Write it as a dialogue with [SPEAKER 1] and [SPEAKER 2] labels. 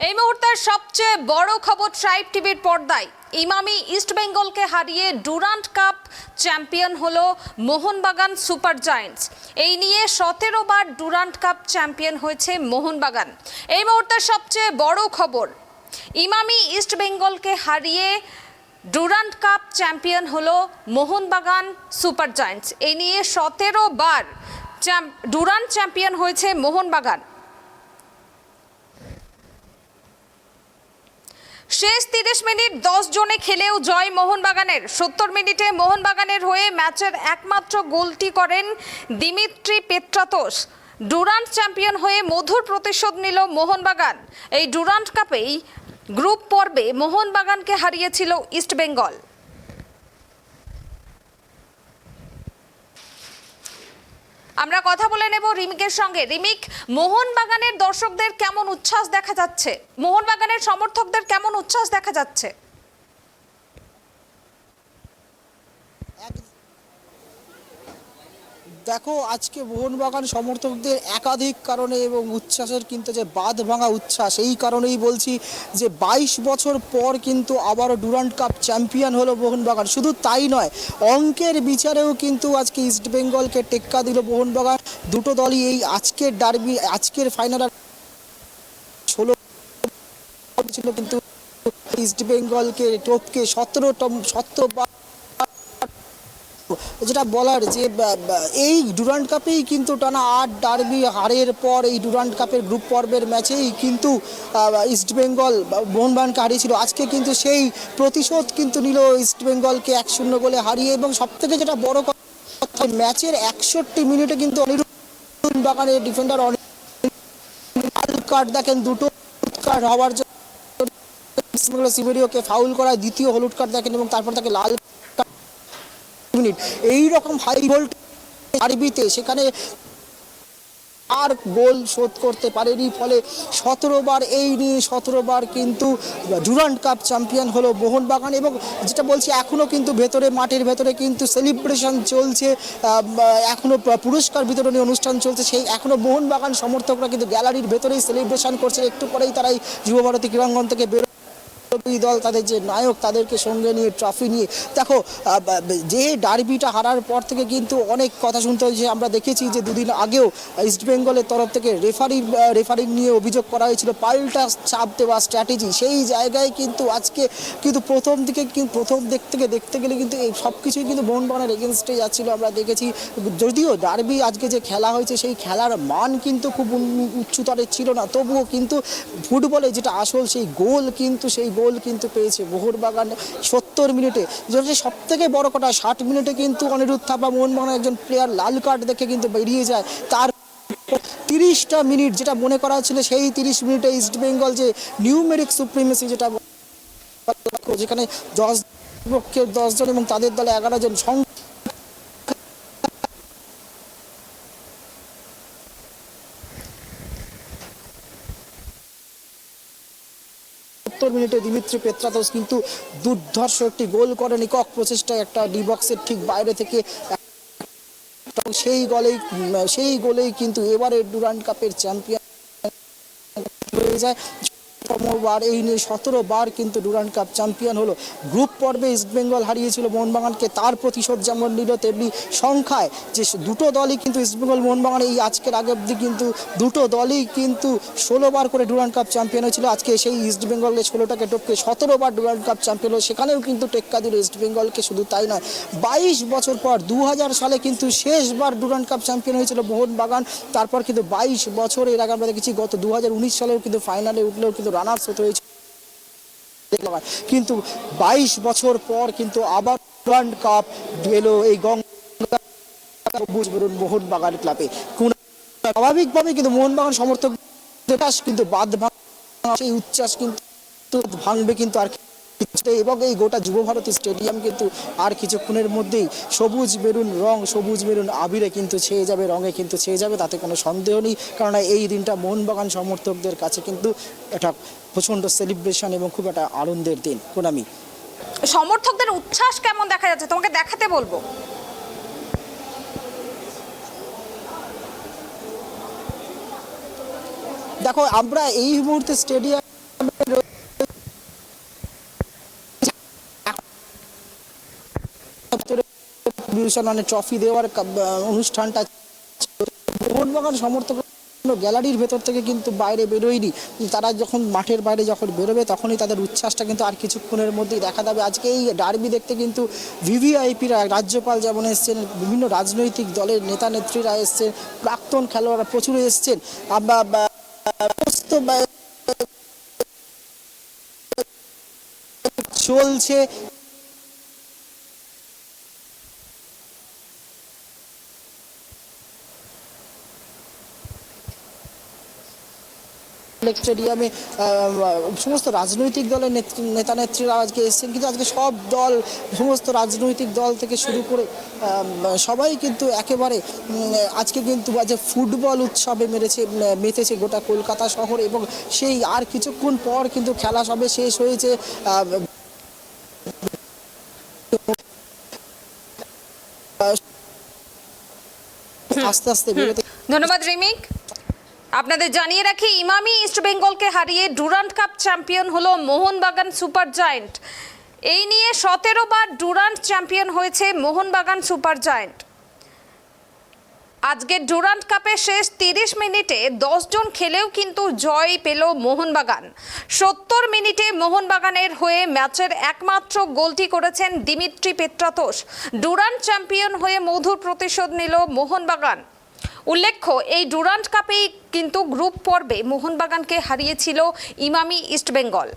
[SPEAKER 1] এই মুহূর্তের সবচেয়ে বড় খবর ট্রাইব টিভির পর্দায়। ইমামি ইস্ট বেঙ্গলকে হারিয়ে ডুরান্ড কাপ চ্যাম্পিয়ন হলো মোহনবাগান সুপার জায়ান্টস। এই নিয়ে 17 বার ডুরান্ড কাপ চ্যাম্পিয়ন হয়েছে মোহনবাগান। এই মুহূর্তের সবচেয়ে বড় খবর, ইমামি ইস্ট বেঙ্গলকে হারিয়ে ডুরান্ড কাপ চ্যাম্পিয়ন হলো মোহনবাগান সুপার জায়ান্টস। এই নিয়ে 17 বার ডুরান্ড চ্যাম্পিয়ন হয়েছে মোহনবাগান। শেষ 30 মিনিট 10 জনে খেলেও জয় মোহনবাগানের। 70 মিনিটে মোহনবাগানের হয়ে ম্যাচের একমাত্র গোলটি করেন দিমিত্রি পেট্রাতোস। ডুরান্ড চ্যাম্পিয়ন হয়ে মধুর প্রতিশোধ নিল মোহনবাগান। এই ডুরান্ড কাপেই গ্রুপ পর্বে মোহনবাগানকে হারিয়েছিল ইস্ট বেঙ্গল। আমরা কথা বলে নেব রিমিকের সঙ্গে। রিমিক, মোহনবাগানের দর্শকদের কেমন উচ্ছ্বাস দেখা যাচ্ছে, মোহনবাগানের সমর্থকদের কেমন উচ্ছ্বাস দেখা যাচ্ছে?
[SPEAKER 2] দেখো, আজকে মোহনবাগান সমর্থকদের একাধিক কারণে এবং উচ্ছ্বাসের কিন্তু যে বাঁধ ভাঙা উচ্ছ্বাস, এই কারণেই বলছি যে 22 বছর পর কিন্তু আবারও ডুরান্ড কাপ চ্যাম্পিয়ন হলো মোহনবাগান। শুধু তাই নয়, অঙ্কের বিচারেও কিন্তু আজকে ইস্ট বেঙ্গলকে টেক্কা দিল মোহনবাগান। দুটো দলই এই আজকের ডার্বি, আজকের ফাইনাল 16 ছিল, কিন্তু ইস্ট বেঙ্গলকে টপকে 17 বার যেটা বলার যে এই ডুরান্ড কাপেই কিন্তু টানা 8 ডার্বি হারের পর এই ডুরান্ড কাপের গ্রুপ পর্বের ম্যাচেই কিন্তু ইস্ট বেঙ্গল মোহনবাগানকে হারিয়েছিল। আজকে কিন্তু সেই প্রতিশোধ কিন্তু নিল ইস্ট বেঙ্গলকে 1-0 গোলে হারিয়ে। এবং সবথেকে যেটা বড় কথা, ম্যাচের 61 মিনিটে কিন্তু মোহনবাগানের ডিফেন্ডার লাল কার্ড দেখেন, দুটো কার্ড হওয়ার জন্য সিমেরিওকে ফাউল করায় দ্বিতীয় হলুদ কার্ড দেখেন এবং তারপর তাকে লাল মিনিট এই রকম হাই ভোল্টেজ ডার্বিতে সেখানে আর গোল শোধ করতে পারেনি। ফলে 17 বার এই নিয়ে 17 বার কিন্তু ডুরান্ড কাপ চ্যাম্পিয়ন হলো মোহনবাগান। এবং যেটা বলছি, এখনও কিন্তু ভেতরে, মাঠের ভেতরে কিন্তু সেলিব্রেশন চলছে, এখনও পুরস্কার বিতরণী অনুষ্ঠান চলছে। সেই এখনও মোহনবাগান সমর্থকরা কিন্তু গ্যালারির ভেতরেই সেলিব্রেশন করছে। একটু পরেই তারাই যুবভারতী ক্রীড়াঙ্গন থেকে বেরো দল, তাদের যে নায়ক, তাদেরকে সঙ্গে নিয়ে ট্রফি নিয়ে। দেখো, যে ডার্বিটা হারার পর থেকে কিন্তু অনেক কথা শুনতে হয়েছে। আমরা দেখেছি যে দুদিন আগেও ইস্ট বেঙ্গলের তরফ থেকে রেফারিং নিয়ে অভিযোগ করা হয়েছিল, পাল্টা চাপ দেওয়া স্ট্র্যাটেজি। সেই জায়গায় কিন্তু আজকে কিন্তু প্রথম দিক থেকে দেখতে গেলে কিন্তু এই সব কিছুই কিন্তু মোহনবাগানের এগেনস্টে যাচ্ছিল। আমরা দেখেছি, যদিও ডার্বি আজকে যে খেলা হয়েছে সেই খেলার মান কিন্তু খুব উচ্চতরের ছিল না, তবুও কিন্তু ফুটবলে যেটা আসল সেই গোল কিন্তু পেয়েছে মোহনবাগান 70 মিনিটে। যেটা সব থেকে বড় কথা, 60 মিনিটে কিন্তু অনিরুদ্ধ থাপা মোহনবাগানের একজন প্লেয়ার লাল কার্ড দেখে কিন্তু বেরিয়ে যায়। তার 30টা মিনিট যেটা মনে করা হচ্ছিল, সেই 30 মিনিটে ইস্ট বেঙ্গল যে নিউমেরিক সুপ্রিমেসি, যেটা যেখানে 10 পক্ষে 10 জন এবং তাদের দলে 11 জন মিনিটে দিমিত্রি পেট্রাতোস কিন্তু দুর্ধর্ষ একটি গোল করেন একক প্রচেষ্টায়, একটা ডি বক্সের ঠিক বাইরে থেকে। সেই গোলেই কিন্তু এবারে ডুরান্ড কাপের চ্যাম্পিয়ন হয়ে যায়। এই নিয়ে 17 বার কিন্তু ডুরান্ড কাপ চ্যাম্পিয়ন হলো। গ্রুপ পর্বে ইস্ট বেঙ্গল হারিয়েছিল মোহনবাগানকে, তার প্রতিশোধ যেমন নিল, তেমনি সংখ্যায় যে দুটো দলই কিন্তু ইস্ট বেঙ্গল মোহনবাগান এই আজকের আগে অবধি কিন্তু দুটো দলই কিন্তু 16 বার করে ডুরান্ড কাপ চ্যাম্পিয়ন হয়েছিল। আজকে সেই ইস্ট বেঙ্গলের 16টাকে টপকে 17 বার ডুরান্ড কাপ চ্যাম্পিয়ন হলো। সেখানেও কিন্তু টেক্কা দিল ইস্ট বেঙ্গলকে। শুধু তাই নয়, 22 বছর পর 2000 সালে কিন্তু শেষবার ডুরান্ড কাপ চ্যাম্পিয়ন হয়েছিল মোহনবাগান। তারপর কিন্তু 22 বছর এর আগে আমরা দেখেছি, গত 2019 সালেও কিন্তু ফাইনালে উঠলেও কিন্তু রানার্স হতে হয়েছে। কিন্তু 22 বছর পর কিন্তু আবার ডুরান্ড কাপ এলো এই গঙ্গা মোহনবাগান ক্লাবে। স্বাভাবিকভাবে কিন্তু মোহনবাগান সমর্থক কিন্তু বাদ ভাঙা, সেই উচ্ছ্বাস কিন্তু ভাঙবে কিন্তু আর, এবং এই গোটা যুবভারতী স্টেডিয়াম কিন্তু আর কিছুক্ষণের মধ্যেই সবুজ মেরুন আবিরে কিন্তু ছেয়ে যাবে, রঙে কিন্তু ছেয়ে যাবে, তাতে কোনো সন্দেহ নেই। কারণ এই দিনটা মোহনবাগান সমর্থকদের কাছে কিন্তু এটা প্রচণ্ড সেলিব্রেশন এবং খুব একটা আনন্দের দিন। কোনামি,
[SPEAKER 1] সমর্থকদের উচ্ছ্বাস কেমন দেখা যাচ্ছে, তোমাকে দেখাতে বলবো।
[SPEAKER 2] দেখো, আমরা এই মুহূর্তে স্টেডিয়াম ডিস্ট্রিবিউশন মানে ট্রফি দেওয়ার অনুষ্ঠানটা। মোহনবাগান সমর্থক গ্যালারির ভেতর থেকে কিন্তু বাইরে বেরোয়নি, তারা যখন মাঠের বাইরে যখন বেরোবে তখনই তাদের উচ্ছ্বাসটা কিন্তু আর কিছুক্ষণের মধ্যেই দেখা যাবে। আজকে এই ডার্বি দেখতে কিন্তু ভিভিআইপিরা, রাজ্যপাল যেমন এসছেন, বিভিন্ন রাজনৈতিক দলের নেতা নেত্রীরা এসছেন, প্রাক্তন খেলোয়াড়রা প্রচুর এসছেন। চলছে স্টেডিয়ামে সমস্ত রাজনৈতিক দলের নেতা নেত্রীরা আজকে এসেছেন, কিন্তু আজকে সব দল, সমস্ত রাজনৈতিক দল থেকে শুরু করে সবাই কিন্তু একেবারে আজকে কিন্তু আজ ফুটবল উৎসবে মেতেছে গোটা কলকাতা শহর। এবং সেই আর কিছুক্ষণ পর কিন্তু খেলা সবে শেষ হয়েছে। আস্তে আস্তে বেরোতে।
[SPEAKER 1] ধন্যবাদ রিমিক। আপনাদের জানিয়ে রাখি, ইমামি ইস্ট বেঙ্গলকে হারিয়ে ডুরান্ড কাপ চ্যাম্পিয়ন হলো মোহনবাগান সুপার জায়েন্ট। এই নিয়ে 17 বার ডুরান্ড চ্যাম্পিয়ন হয়েছে মোহনবাগান সুপার জায়েন্ট। আজকে ডুরান্ড কাপের শেষ 30 মিনিটে 10 জন খেলেও কিন্তু জয় পেল মোহনবাগান। 70 মিনিটে মোহনবাগানের হয়ে ম্যাচের একমাত্র গোলটি করেছেন দিমিত্রি পেট্রাতোস। ডুরান্ড চ্যাম্পিয়ন হয়ে মধুর প্রতিশোধ নিল মোহনবাগান। উল্লেখ্য, এই ডুরান্ড কাপেই কিন্তু গ্রুপ পর্বে মোহনবাগানকে হারিয়েছিল ইমামি ইস্ট বেঙ্গল।